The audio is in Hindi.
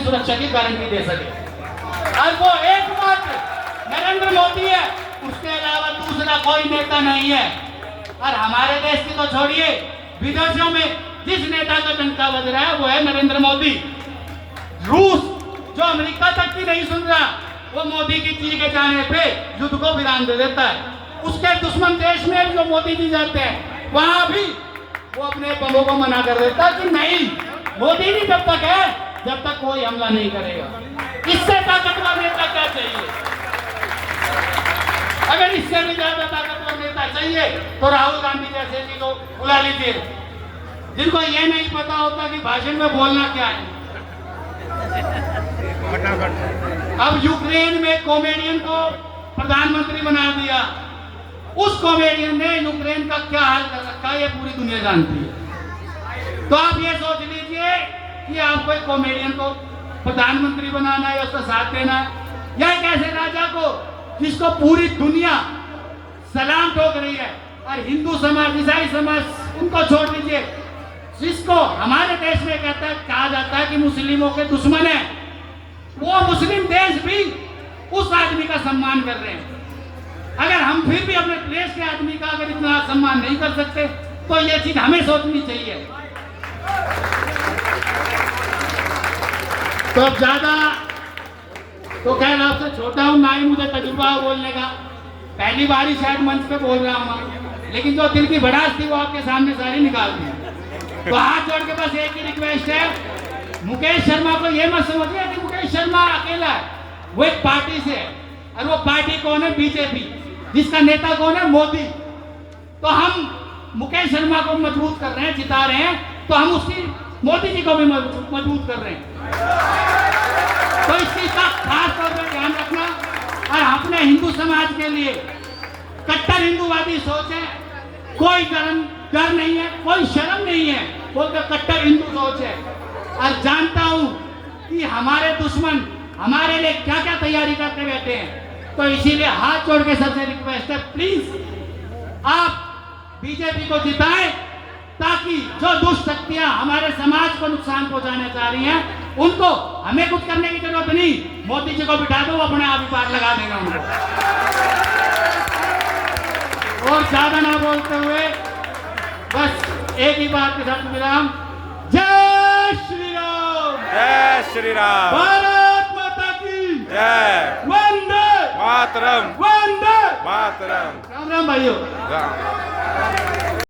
सुरक्षा की गारंटी दे सके। और वो एकमात्र नरेंद्र मोदी है, उसके अलावा दूसरा कोई नेता नहीं है। और हमारे देश की तो छोड़िए, विदेशों में जिस नेता का डंका बज रहा है वो है नरेंद्र मोदी। रूस जो अमेरिका तक की नहीं सुन रहा, वो मोदी की चीज के जाने पे युद्ध को विराम दे देता है। उसके दुश्मन देश में जो मोदी जी जाते हैं वहां भी वो अपने बमों को मना कर देता है कि नहीं, मोदी जी जब तक है जब तक कोई हमला नहीं करेगा। इससे ताकतवर नेता क्या चाहिए? अगर इससे भी ज्यादा ताकतवर नेता चाहिए तो राहुल गांधी जैसे जी को बुला लीजिए, जिनको ये नहीं पता होता कि भाषण में बोलना क्या है। अब यूक्रेन में कॉमेडियन को प्रधानमंत्री बना दिया। उस कॉमेडियन ने यूक्रेन का क्या हाल कर रखा है ये पूरी दुनिया जानती है। तो आप ये सोच लीजिए कि आपको एक कॉमेडियन को प्रधानमंत्री बनाना है, उसका साथ देना है, या एक ऐसे राजा को जिसको पूरी दुनिया सलाम ठोक रही है, और हिंदू समाज, ईसाई समाज, उनको छोड़ दीजिए, जिसको हमारे देश में कहा जाता है कि मुस्लिमों के दुश्मन है, वो मुस्लिम देश भी उस आदमी का सम्मान कर रहे हैं। अगर हम फिर भी अपने देश के आदमी का अगर इतना सम्मान नहीं कर सकते तो ये चीज हमें सोचनी चाहिए। तो अब ज्यादा तो खैर आपसे छोटा हूं, ना ही मुझे तजुर्बा बोलने का, पहली बार ही शायद मंच पे बोल रहा हूं, लेकिन जो दिल की भड़ास थी वो आपके सामने सारी निकाल दी। तो हाथ जोड़ के बस एक ही रिक्वेस्ट है, मुकेश शर्मा को ये मत समझिए कि मुकेश शर्मा अकेला है, वो एक पार्टी से है, और वो पार्टी कौन है? बीजेपी, जिसका नेता कौन है? मोदी। तो हम मुकेश शर्मा को मजबूत कर रहे हैं, जिता रहे हैं, तो हम उसकी मोदी जी को भी मजबूत कर रहे हैं। तो इस चीज का खास तौर पर ध्यान रखना, और अपने हिंदू समाज के लिए कट्टर हिंदूवादी सोच है, कोई डर नहीं है, कोई शर्म नहीं है, बोलते कट्टर हिंदू सोच है। और जानता हूं कि हमारे दुश्मन हमारे लिए क्या क्या तैयारी करके बैठे हैं, तो इसीलिए हाथ जोड़ के सबसे रिक्वेस्ट है, प्लीज आप बीजेपी को जिताएं, ताकि जो दुष्ट शक्तियां हमारे समाज को नुकसान पहुंचाना चाह रही हैं, उनको हमें कुछ करने की जरूरत नहीं, मोदी जी को बिठा दो, वो अपने आप ही पार लगा देगा उनको। और ज्यादा ना बोलते हुए बस एक ही बात के साथ विराम। जय श्री राम, जय श्री राम, भारत माता की जय, वंदे मातरम, वंदे मातरम। राम राम भाइयों। राम।